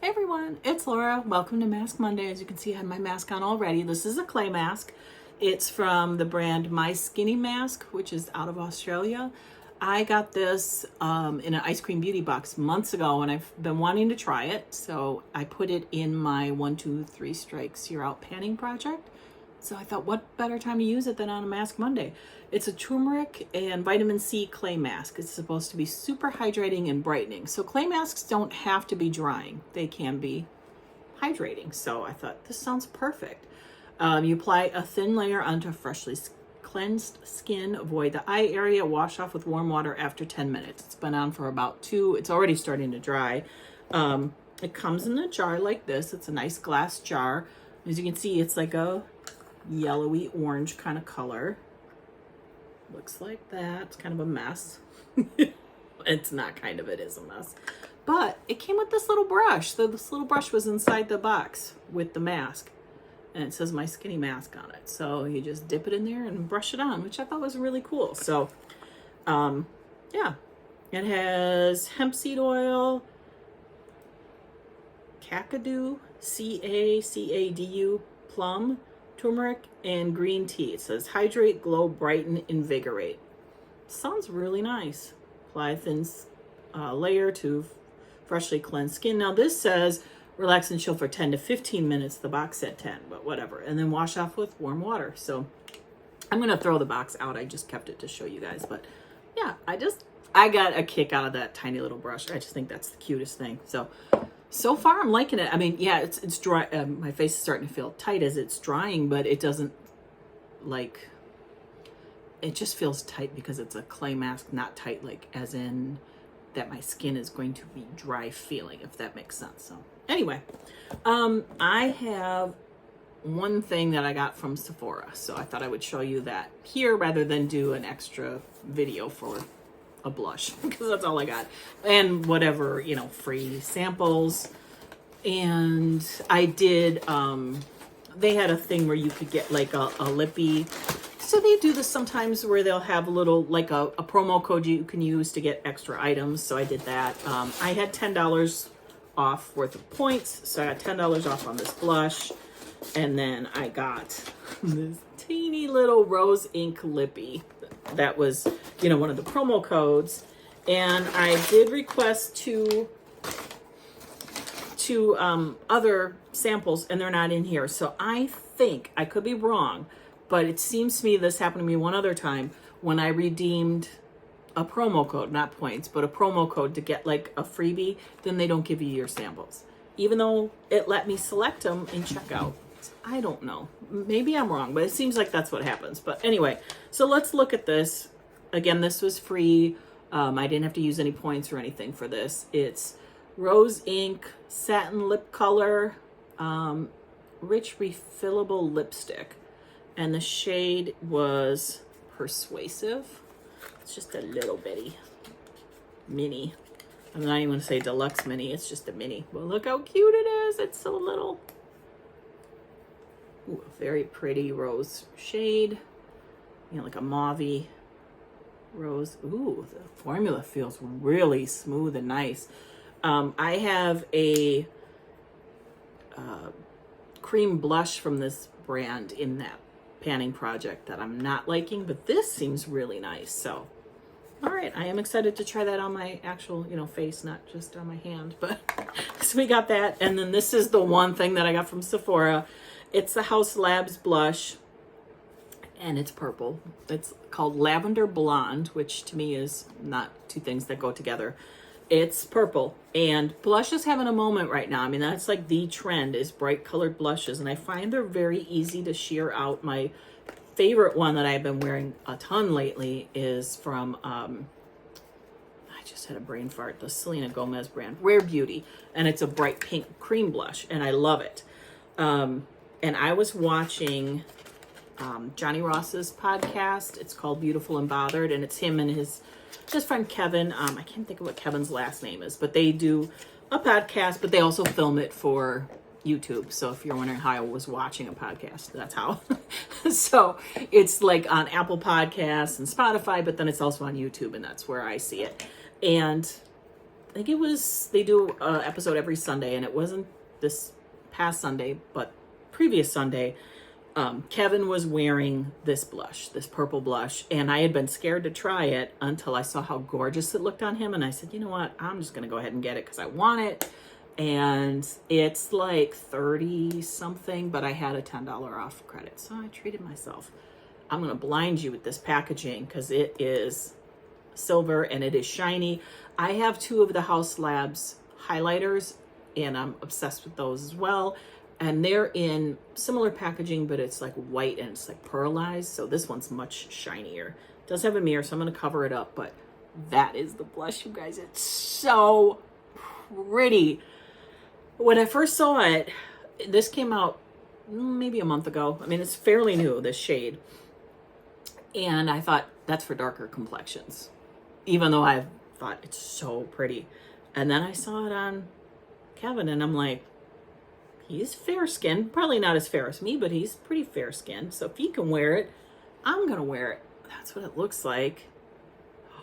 Hey everyone, it's Laura. Welcome to Mask Monday. As you can see, I have my mask on already. This is a clay mask. It's from the brand My Skinny Mask, which is out of Australia. I got this in an ice cream beauty box months ago, and I've been wanting to try it. So I put it in my 1, 2, 3 strikes you're out panning project. So I thought, what better time to use it than on a Mask Monday? It's a turmeric and vitamin C clay mask. It's supposed to be super hydrating and brightening. So clay masks don't have to be drying. They can be hydrating. So I thought, this sounds perfect. You apply a thin layer onto freshly cleansed skin. Avoid the eye area. Wash off with warm water after 10 minutes. It's been on for about 2. It's already starting to dry. It comes in a jar like this. It's a nice glass jar. As you can see, it's like a yellowy orange kind of color. Looks like that. It's kind of a mess. It's not kind of, it is a mess. But it came with this little brush. So this little brush was inside the box with the mask. And it says My Skinny Mask on it. So you just dip it in there and brush it on, which I thought was really cool. So, yeah. It has hemp seed oil, Kakadu, Cacadu, plum, turmeric, and green tea. It says hydrate, glow, brighten, invigorate. Sounds really nice. Apply a thin layer to freshly cleansed skin. Now this says relax and chill for 10 to 15 minutes. The box said 10, but whatever. And then wash off with warm water. So I'm going to throw the box out. I just kept it to show you guys. But yeah, I got a kick out of that tiny little brush. I just think that's the cutest thing. So far I'm liking it. I mean, yeah, it's dry. My face is starting to feel tight as it's drying, but it doesn't it just feels tight because it's a clay mask, not tight like as in that my skin is going to be dry feeling, if that makes sense. So anyway, I have one thing that I got from Sephora. So I thought I would show you that here rather than do an extra video for a blush because that's all I got, and whatever, free samples. And I did they had a thing where you could get like a lippy. So they do this sometimes where they'll have a little like a promo code you can use to get extra items. So I did that. I had $10 off worth of points, so I got $10 off on this blush, and then I got this teeny little rose ink lippy that was one of the promo codes. And I did request two other samples, and they're not in here. So I think, I could be wrong, but it seems to me this happened to me one other time when I redeemed a promo code, not points, but a promo code to get like a freebie. Then they don't give you your samples, even though it let me select them in checkout. I don't know. Maybe I'm wrong, but it seems like that's what happens. But anyway, so let's look at this. Again, this was free. I didn't have to use any points or anything for this. It's Rose Ink Satin Lip Color, Rich Refillable Lipstick. And the shade was Persuasive. It's just a little bitty mini. I'm not even going to say deluxe mini. It's just a mini. But look how cute it is. It's so little. Ooh, a very pretty rose shade. Like a mauve-y rose. Ooh, the formula feels really smooth and nice. I have a cream blush from this brand in that panning project that I'm not liking, but this seems really nice. So, all right, I am excited to try that on my actual, face, not just on my hand. But so we got that, and then this is the one thing that I got from Sephora. It's the Haus Labs blush, and it's purple. It's called Lavender Blonde, which to me is not two things that go together. It's purple, and blush is having a moment right now. I mean, that's like the trend, is bright colored blushes, and I find they're very easy to sheer out. My favorite one that I've been wearing a ton lately is from, I just had a brain fart, the Selena Gomez brand, Rare Beauty, and it's a bright pink cream blush, and I love it. And I was watching Johnny Ross's podcast. It's called Beautiful and Bothered, and it's him and his friend Kevin. I can't think of what Kevin's last name is, but they do a podcast, but they also film it for YouTube. So if you're wondering how I was watching a podcast, that's how. So it's like on Apple Podcasts and Spotify, but then it's also on YouTube, and that's where I see it. And I think it was, they do an episode every Sunday, and it wasn't this past Sunday, but previous Sunday. Kevin was wearing this blush, this purple blush, and I had been scared to try it until I saw how gorgeous it looked on him, and I said, you know what, I'm just gonna go ahead and get it because I want it. And it's like 30 something, but I had a $10 off credit, so I treated myself. I'm gonna blind you with this packaging because it is silver and it is shiny. I have 2 of the Haus Labs highlighters, and I'm obsessed with those as well. And they're in similar packaging, but it's like white and it's like pearlized. So this one's much shinier. It does have a mirror, so I'm gonna cover it up, but that is the blush, you guys. It's so pretty. When I first saw it, this came out maybe a month ago. I mean, it's fairly new, this shade. And I thought, that's for darker complexions, even though I thought it's so pretty. And then I saw it on Kevin, and I'm like, he's fair skinned, probably not as fair as me, but he's pretty fair skinned. So if he can wear it, I'm gonna wear it. That's what it looks like.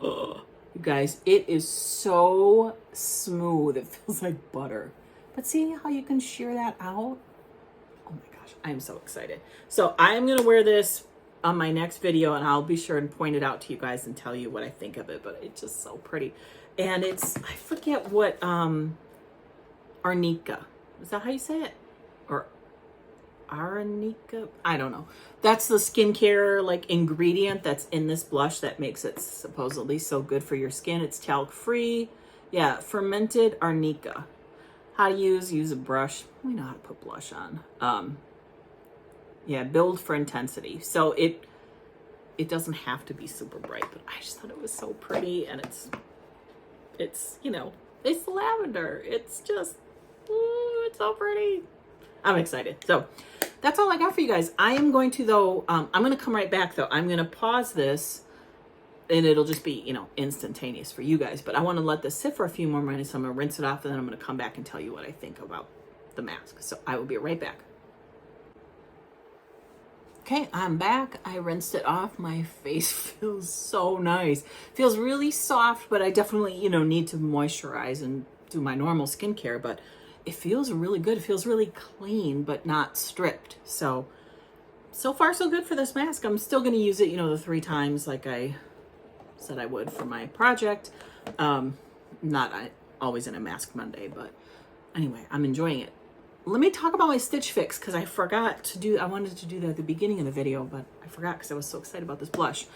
Oh, you guys, it is so smooth. It feels like butter. But see how you can shear that out? Oh my gosh, I'm so excited. So I am gonna wear this on my next video, and I'll be sure and point it out to you guys and tell you what I think of it, but it's just so pretty. And it's, I forget what, Arnica. Is that how you say it? Or Aranica? I don't know. That's the skincare like ingredient that's in this blush that makes it supposedly so good for your skin. It's talc free. Yeah, fermented Arnica. How to use a brush. We know how to put blush on. Yeah, build for intensity. So it doesn't have to be super bright, but I just thought it was so pretty, and it's you know, it's lavender. It's just, ooh, it's so pretty. I'm excited. So that's all I got for you guys. I am going to, though, I'm going to come right back, though. I'm going to pause this, and it'll just be, you know, instantaneous for you guys. But I want to let this sit for a few more minutes. So I'm going to rinse it off, and then I'm going to come back and tell you what I think about the mask. So I will be right back. Okay, I'm back. I rinsed it off. My face feels so nice. Feels really soft, but I definitely, you know, need to moisturize and do my normal skincare. But it feels really good. It feels really clean, but not stripped. So far so good for this mask. I'm still going to use it, you know, the 3 times like I said I would for my project. Not always in a Mask Monday, but anyway, I'm enjoying it. Let me talk about my Stitch Fix, because I forgot to do, I wanted to do that at the beginning of the video, but I forgot because I was so excited about this blush.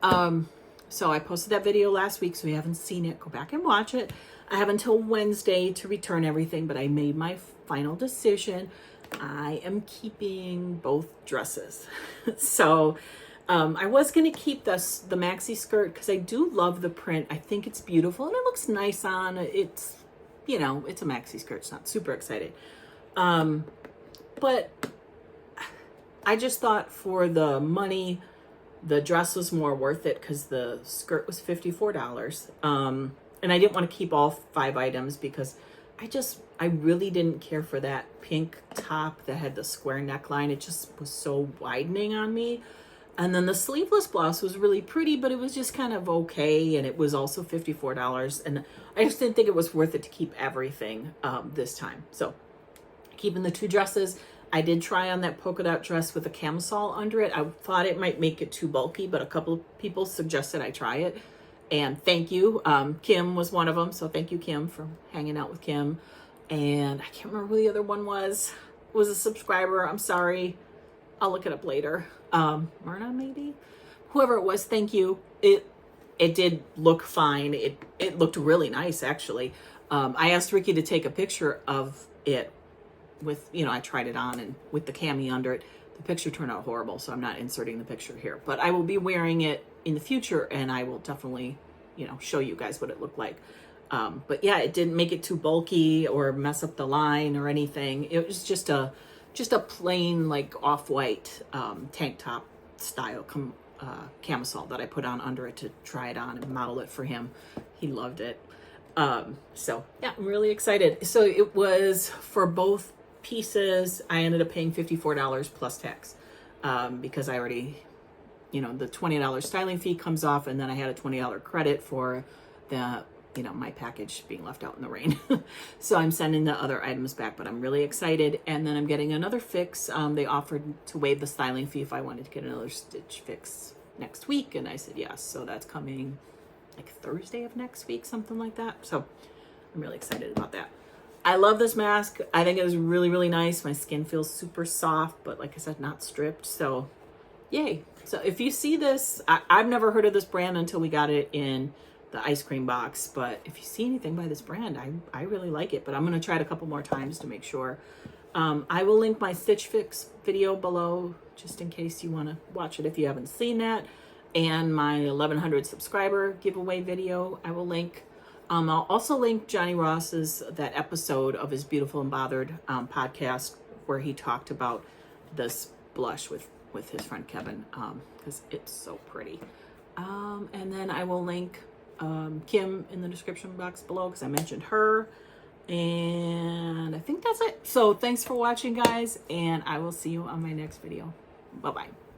So I posted that video last week, so if you haven't seen it, go back and watch it. I have until Wednesday to return everything, but I made my final decision. I am keeping both dresses. So I was going to keep the maxi skirt because I do love the print. I think it's beautiful and it looks nice on. It's, you know, it's a maxi skirt. It's not super excited. But I just thought for the money, the dress was more worth it because the skirt was $54. And I didn't want to keep all 5 items because I really didn't care for that pink top that had the square neckline. It just was so widening on me. And then the sleeveless blouse was really pretty, but it was just kind of okay. And it was also $54. And I just didn't think it was worth it to keep everything this time. So keeping the 2 dresses. I did try on that polka dot dress with a camisole under it. I thought it might make it too bulky, but a couple of people suggested I try it. And thank you. Kim was one of them. So thank you, Kim, for hanging out with Kim. And I can't remember who the other one was. It was a subscriber. I'm sorry. I'll look it up later. Myrna, maybe? Whoever it was, thank you. It did look fine. It looked really nice, actually. I asked Ricky to take a picture of it with, you know, I tried it on and with the cami under it. The picture turned out horrible, so I'm not inserting the picture here. But I will be wearing it in the future, and I will definitely, you know, show you guys what it looked like. But yeah, it didn't make it too bulky or mess up the line or anything. It was just a plain, like, off-white tank top style camisole that I put on under it to try it on and model it for him. He loved it. So yeah, I'm really excited. So it was for both pieces. I ended up paying $54 plus tax because I already, you know, the $20 styling fee comes off, and then I had a $20 credit for the you know, my package being left out in the rain. So I'm sending the other items back, but I'm really excited. And then I'm getting another fix. They offered to waive the styling fee if I wanted to get another stitch fix next week. And I said yes. So that's coming like Thursday of next week, something like that. So I'm really excited about that. I love this mask. I think it was really, really nice. My skin feels super soft, but like I said, not stripped. So yay. So if you see this, I've never heard of this brand until we got it in the ice cream box, but if you see anything by this brand, I really like it, but I'm going to try it a couple more times to make sure. I will link my Stitch Fix video below, just in case you want to watch it if you haven't seen that, and my 1100 subscriber giveaway video I will link. I'll also link Johnny Ross's, that episode of his Beautiful and Bothered podcast, where he talked about this blush with his friend Kevin, because it's so pretty. And then I will link Kim in the description box below, because I mentioned her. And I think that's it. So thanks for watching, guys, and I will see you on my next video. Bye-bye.